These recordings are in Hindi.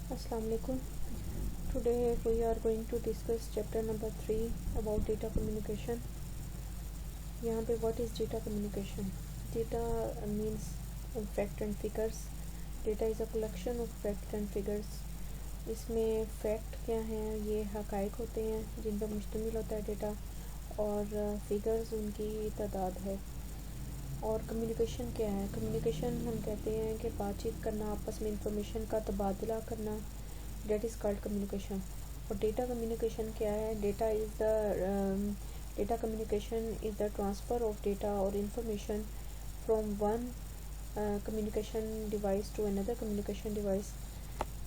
Assalamu alaikum. Today we are going to discuss chapter number 3 about data communication. यहाँ पे what is data communication? Data means fact and figures. Data is a collection of fact and figures. इसमें fact क्या हैं, ये हक़ाइक़ होते हैं जिन पर मुश्तमिल होता है डेटा, और figures उनकी तादाद है। और कम्युनिकेशन क्या है? कम्युनिकेशन हम कहते हैं कि बातचीत करना, आपस में इंफॉर्मेशन का तबादला करना, डेट इज़ कॉल्ड कम्युनिकेशन। और डेटा कम्युनिकेशन क्या है? Data communication is the transfer of data और information from one communication device to another communication device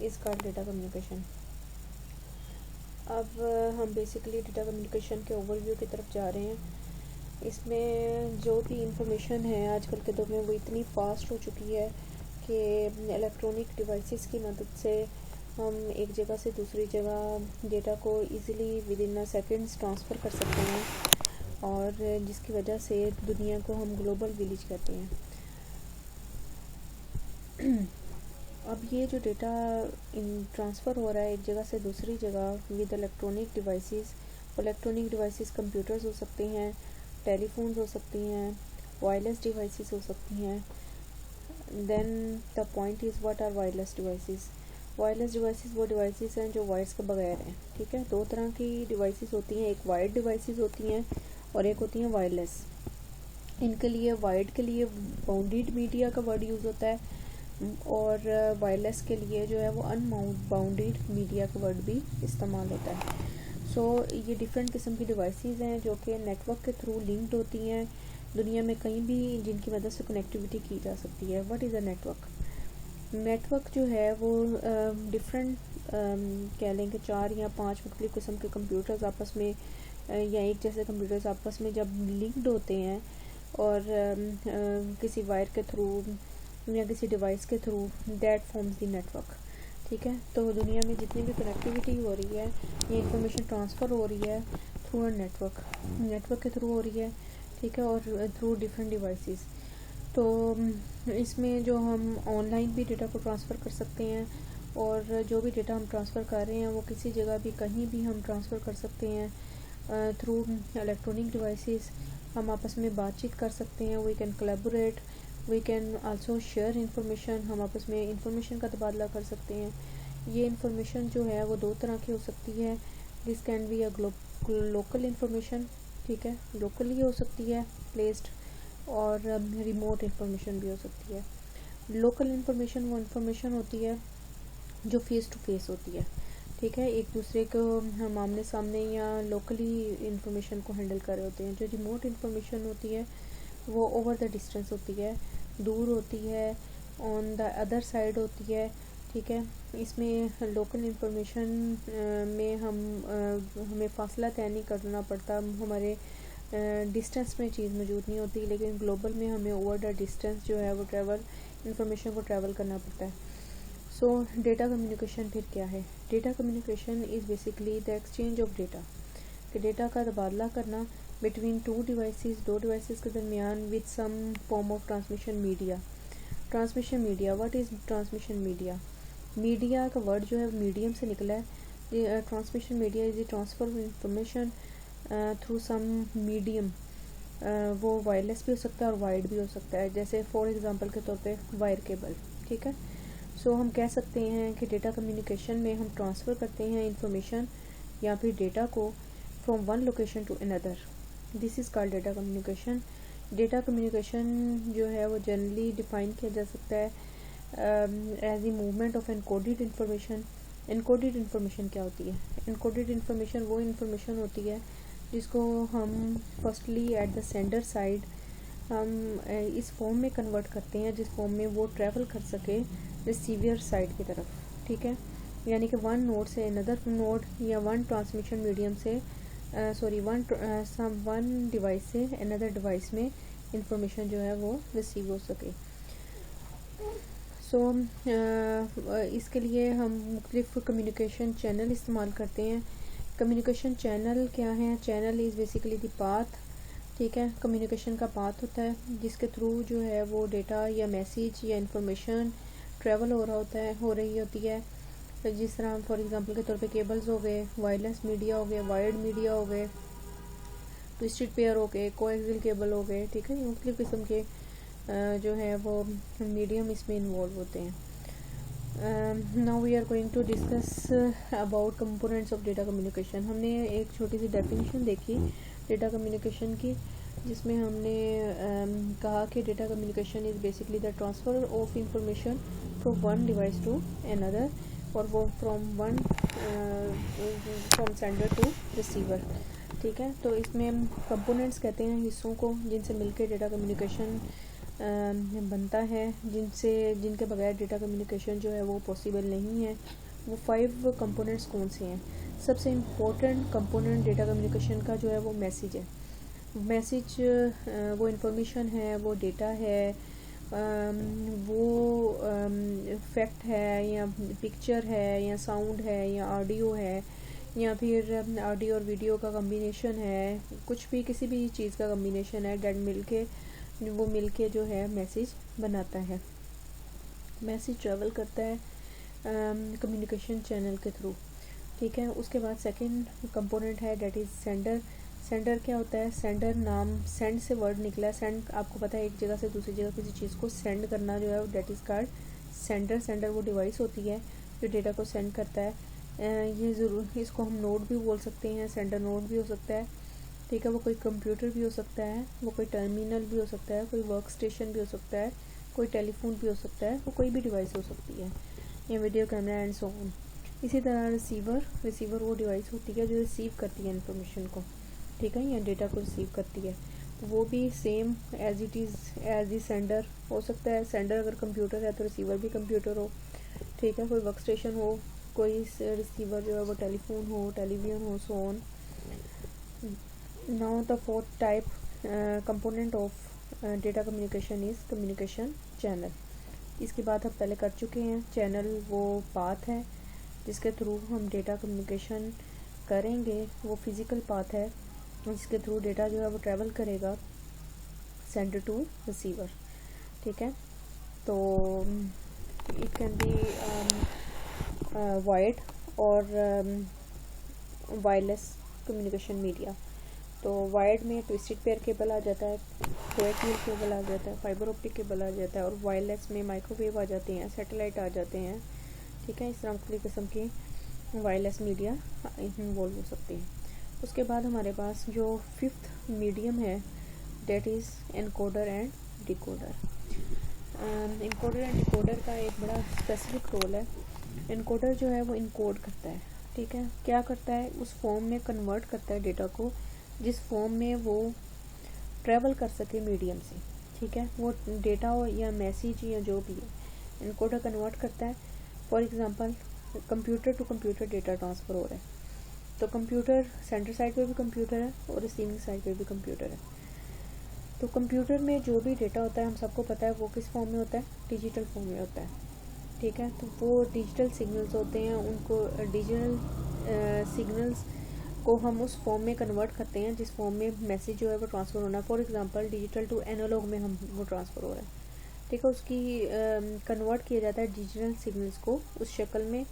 is called data communication. अब हम बेसिकली डेटा कम्युनिकेशन के ओवरव्यू की तरफ जा रहे हैं। इसमें जो भी इंफॉर्मेशन है आजकल के दौर में वो इतनी फास्ट हो चुकी है कि इलेक्ट्रॉनिक डिवाइसेस की मदद से हम एक जगह से दूसरी जगह डेटा को easily with in seconds transfer कर सकते हैं, और जिसकी वजह से दुनिया को हम ग्लोबल विलेज कहते हैं। अब ये जो डेटा ट्रांसफ़र हो रहा है एक जगह से दूसरी जगह विद इलेक्ट्रॉनिक डिवाइसेस कंप्यूटर्स हो सकते हैं, टेलीफोन्स हो सकती हैं, वायरलेस डिवाइसेस हो सकती हैं। Then the point is what are wireless devices? Wireless devices वो डिवाइसेस हैं जो वायर्स के बगैर हैं। ठीक है, दो तरह की डिवाइसेस होती हैं, एक वायर्ड डिवाइसेस होती हैं और एक होती हैं वायरलेस। इनके लिए वायर्ड के लिए बाउंडेड मीडिया का वर्ड यूज़ होता है, और वायरलेस के लिए जो है वो अनबाउंडेड मीडिया का वर्ड भी इस्तेमाल होता है। सो ये डिफरेंट किस्म की डिवाइसेस हैं जो कि नेटवर्क के थ्रू लिंक्ड होती हैं दुनिया में कहीं भी, जिनकी मदद से कनेक्टिविटी की जा सकती है। What is a network? Network जो है वो डिफरेंट कह लें कि 4 या 5 मुख्तलिफ किस्म के कंप्यूटर्स आपस में या एक जैसे कंप्यूटर्स आपस में जब लिंक्ड होते हैं और किसी वायर के थ्रू या किसी डिवाइस के through, that forms the network. ठीक है, तो दुनिया में जितनी भी कनेक्टिविटी हो रही है, ये इंफॉर्मेशन ट्रांसफ़र हो रही है थ्रू अ नेटवर्क के थ्रू हो रही है। ठीक है, और थ्रू डिफरेंट डिवाइसेस। तो इसमें जो हम ऑनलाइन भी डेटा को ट्रांसफ़र कर सकते हैं, और जो भी डेटा हम ट्रांसफ़र कर रहे हैं वो किसी जगह भी कहीं भी हम ट्रांसफ़र कर सकते हैं थ्रू इलेक्ट्रॉनिक डिवाइसेस। हम आपस में बातचीत कर सकते हैं, we can collaborate, we can also share information. हम आपस में इंफॉर्मेशन का तबादला कर सकते हैं। ये इंफॉर्मेशन जो है वो दो तरह की हो सकती है। This can be a local information, ठीक है, लोकली हो सकती है प्लेस्ड, और रिमोट इंफॉर्मेशन भी हो सकती है। लोकल इंफॉर्मेशन वो इंफॉर्मेशन होती है जो फेस टू फेस होती है। ठीक है, एक दूसरे को हम आमने सामने या लोकली इंफॉर्मेशन को हैंडल कर रहे होते हैं। जो रिमोट इंफॉर्मेशन होती है वो ओवर द डिस्टेंस होती है, दूर होती है, ऑन द अदर साइड होती है। ठीक है, इसमें लोकल इंफॉर्मेशन में हमें फासला तय नहीं करना पड़ता, हमारे डिस्टेंस में चीज़ मौजूद नहीं होती, लेकिन ग्लोबल में हमें ओवर द डिस्टेंस जो है वो इंफॉर्मेशन को ट्रैवल करना पड़ता है। सो डेटा कम्युनिकेशन फिर क्या है? Data communication is basically the exchange of data, कि डेटा का तबादला करना बिटवीन दो डिवाइसेस के दरमियान with some form of transmission media. What is transmission media? Media का वर्ड जो है मीडियम से निकला है। Transmission media is the transfer of information through some medium. वो वायरलेस भी हो सकता है और वायर्ड भी हो सकता है, जैसे फॉर एग्जांपल के तौर पे वायर केबल। ठीक है, सो हम कह सकते हैं कि डेटा कम्युनिकेशन में हम ट्रांसफ़र करते हैं इंफॉर्मेशन या फिर डेटा को from one location to another. This is called data communication. Data communication जो है वो जनरली डिफ़ाइन किया जा सकता है as the movement of encoded information. Encoded information क्या होती है? एनकोडेड इंफॉर्मेशन वो इंफॉर्मेशन होती है जिसको हम firstly at the sender side हम इस फॉर्म में कन्वर्ट करते हैं जिस फॉर्म में वो ट्रैवल कर सके रिसीवियर साइड की तरफ। ठीक है, यानी कि वन नोड से अनदर नोड या वन ट्रांसमिशन मीडियम से वन डिवाइस से अनदर डिवाइस में इंफॉर्मेशन जो है वो रिसीव हो सके। सो इसके लिए हम मुख्तलिफ कम्युनिकेशन चैनल इस्तेमाल करते हैं। कम्युनिकेशन चैनल क्या है? Channel is basically the path. ठीक है, कम्युनिकेशन का पाथ होता है जिसके थ्रू जो है वो डेटा या मैसेज या इंफॉर्मेशन ट्रैवल हो रही होती है। जिस तरह फॉर एग्जांपल के तौर पे केबल्स हो गए, वायरलेस मीडिया हो गए, वायर्ड मीडिया हो गए, ट्विस्टेड पेयर हो गए, कोएक्सियल केबल हो गए, ठीक है। मुख्तलिफ किस्म के जो है वो मीडियम इसमें इन्वॉल्व होते हैं। Now we are going to discuss about components of data communication. हमने एक छोटी सी डेफिनेशन देखी डेटा कम्युनिकेशन की, जिसमें हमने कहा कि data communication is basically the transfer of information from one device to another, और वो फ्रॉम सेंडर टू रिसीवर, ठीक है। तो इसमें हम कंपोनेंट्स कहते हैं हिस्सों को जिनसे मिलकर डेटा कम्युनिकेशन बनता है, जिनके बगैर डेटा कम्युनिकेशन जो है वो पॉसिबल नहीं है। वो 5 कंपोनेंट्स कौन से हैं? सबसे इम्पोर्टेंट कंपोनेंट डेटा कम्युनिकेशन का जो है वो मैसेज है। मैसेज वो इंफॉर्मेशन है, वो डेटा है, वो फैक्ट है या पिक्चर है या साउंड है या ऑडियो है या फिर ऑडियो और वीडियो का कम्बिनेशन है, कुछ भी किसी भी चीज़ का कम्बिनेशन है, डेट मिलके जो है मैसेज बनाता है। मैसेज ट्रैवल करता है कम्युनिकेशन चैनल के थ्रू, ठीक है। उसके बाद सेकंड कंपोनेंट है डेट इज़ सेंडर। सेंडर क्या होता है? सेंडर नाम सेंड से वर्ड निकला है। सेंड आपको पता है एक जगह से दूसरी जगह किसी चीज़ को सेंड करना जो है date is called sender. Sender वो डिवाइस होती है जो डेटा को सेंड करता है। ये ज़रूर इसको हम नोड भी बोल सकते हैं, सेंडर नोड भी हो सकता है, ठीक है। वो कोई कंप्यूटर भी हो सकता है, वो कोई टर्मिनल भी हो सकता है, कोई वर्क स्टेशन भी हो सकता है, कोई टेलीफोन भी हो सकता है, वो कोई भी डिवाइस हो सकती है, या video camera and so on. इसी तरह रिसीवर वो डिवाइस होती है जो रिसीव करती है इन्फॉर्मेशन को, ठीक है, या डेटा को रिसीव करती है। तो वो भी same as it is as the sender हो सकता है। सेंडर अगर कंप्यूटर है तो रिसीवर भी कंप्यूटर हो, ठीक है। कोई वर्क स्टेशन हो, कोई रिसीवर जो है वो टेलीफोन हो, टेलीविज़न हो, so on. Now the fourth type component of data communication is communication channel. इसकी बात हम पहले कर चुके हैं। चैनल वो पाथ है जिसके थ्रू हम डेटा कम्युनिकेशन करेंगे, वो फिज़िकल पाथ है जिसके थ्रू डेटा जो है वो ट्रैवल करेगा सेंडर टू रिसीवर, ठीक है। तो इट कैन बी वायर्ड और वायरलेस कम्युनिकेशन मीडिया। तो वायर्ड में ट्विस्टेड पेयर केबल आ जाता है, कोएक्सियल केबल आ जाता है, फाइबर ऑप्टिक केबल आ जाता है, और वायरलेस में माइक्रोवेव आ जाते हैं, सैटेलाइट आ जाते हैं, ठीक है। इस तरह मुख्तलिफ किस्म की वायरलेस मीडिया इन्वॉल्व हो सकती है। उसके बाद हमारे पास जो 5th मीडियम है that is encoder and decoder. Encoder and decoder का एक बड़ा स्पेसिफिक रोल है। एनकोडर जो है वो इनकोड करता है, ठीक है। क्या करता है? उस फॉर्म में कन्वर्ट करता है डेटा को जिस फॉर्म में वो ट्रैवल कर सके मीडियम से, ठीक है। वो डेटा हो या मैसेज या जो भी है, एनकोडर कन्वर्ट करता है। For example computer to computer data transfer हो रहा है, तो कंप्यूटर सेंटर साइड पे भी कंप्यूटर है और रिसीविंग साइड पे भी कंप्यूटर है। तो कंप्यूटर में जो भी डेटा होता है हम सबको पता है वो किस फॉर्म में होता है? डिजिटल फॉर्म में होता है, ठीक है। तो वो डिजिटल सिग्नल्स होते हैं, उनको डिजिटल सिग्नल्स को हम उस फॉर्म में कन्वर्ट करते हैं जिस फॉर्म में मैसेज जो है वो ट्रांसफ़र होना है। For example digital to analogue में हम वो ट्रांसफ़र हो रहा है, ठीक है। उसकी कन्वर्ट किया जाता है डिजिटल सिग्नल्स को उस शक्ल में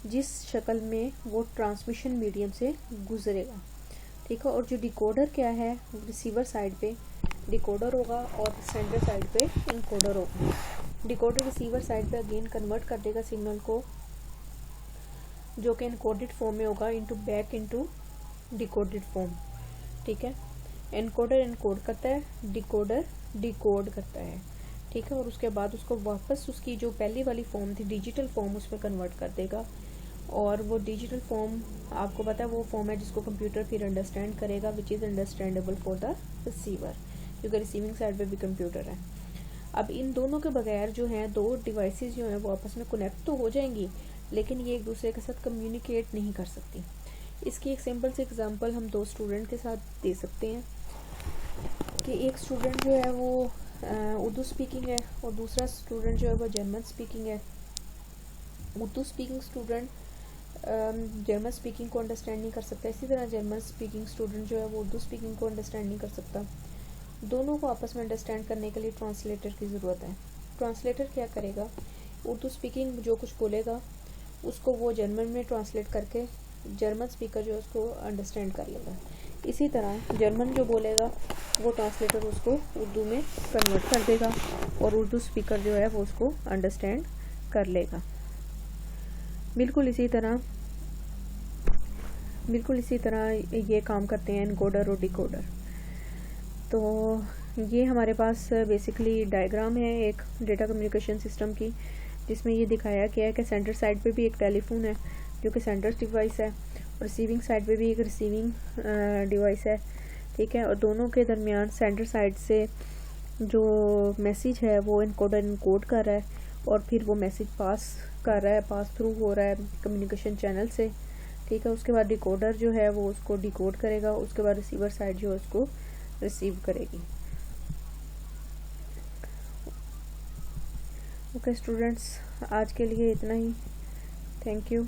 जिस शक्ल में वो ट्रांसमिशन मीडियम से गुजरेगा, ठीक है। और जो डिकोडर क्या है, रिसीवर साइड पे डिकोडर होगा और सेंडर साइड पे इनकोडर होगा। डिकोडर रिसीवर साइड पे अगेन कन्वर्ट कर देगा सिग्नल को जो कि इनकोडेड फॉर्म में होगा इनटू डिकोडेड फॉर्म, ठीक है। एनकोडर एनकोड करता है, डिकोडर डिकोड करता है, ठीक है। और उसके बाद उसको वापस उसकी जो पहली वाली फॉर्म थी डिजिटल फॉर्म उसमें कन्वर्ट कर देगा। और वो डिजिटल फॉर्म आपको पता है वो फॉर्म है जिसको कंप्यूटर फिर अंडरस्टैंड करेगा, which is understandable for the receiver, क्योंकि रिसीविंग साइड पे भी कंप्यूटर है। अब इन दोनों के बगैर जो है दो डिवाइसेस जो हैं वो आपस में कनेक्ट तो हो जाएंगी, लेकिन ये एक दूसरे के साथ कम्युनिकेट नहीं कर सकती। इसकी एक सिंपल से एग्जांपल हम 2 स्टूडेंट के साथ दे सकते हैं कि एक स्टूडेंट जो है वो उर्दू स्पीकिंग है और दूसरा स्टूडेंट जो है वो जर्मन स्पीकिंग है। Urdu speaking student German speaking को अंडरस्टैंड नहीं कर सकता, इसी तरह जर्मन स्पीकिंग स्टूडेंट जो है वो उर्दू स्पीकिंग को अंडरस्टैंड नहीं कर सकता। दोनों को आपस में अंडरस्टैंड करने के लिए ट्रांसलेटर की ज़रूरत है। ट्रांसलेटर क्या करेगा? उर्दू स्पीकिंग जो कुछ बोलेगा उसको वो जर्मन में ट्रांसलेट करके जर्मन स्पीकर जो है उसको अंडरस्टैंड कर लेगा। इसी तरह जर्मन जो बोलेगा वो ट्रांसलेटर उसको उर्दू में कन्वर्ट कर देगा और उर्दू स्पीकर जो है वो उसको अंडरस्टैंड कर लेगा। बिल्कुल इसी तरह ये काम करते हैं एनकोडर और डिकोडर। तो ये हमारे पास बेसिकली डायग्राम है एक डेटा कम्युनिकेशन सिस्टम की, जिसमें ये दिखाया गया है कि सेंटर साइड पे भी एक टेलीफोन है जो कि सेंटर डिवाइस है, और रिसीविंग साइड पे भी एक रिसीविंग डिवाइस है, ठीक है। और दोनों के दरमियान सेंटर साइड से जो मैसेज है वो इनकोडर इनकोड कर रहा है और फिर वो मैसेज पास थ्रू हो रहा है कम्युनिकेशन चैनल से, ठीक है। उसके बाद डिकोडर जो है वो उसको डिकोड करेगा, उसके बाद रिसीवर साइड जो है उसको रिसीव करेगी। ओके स्टूडेंट्स, आज के लिए इतना ही। Thank you.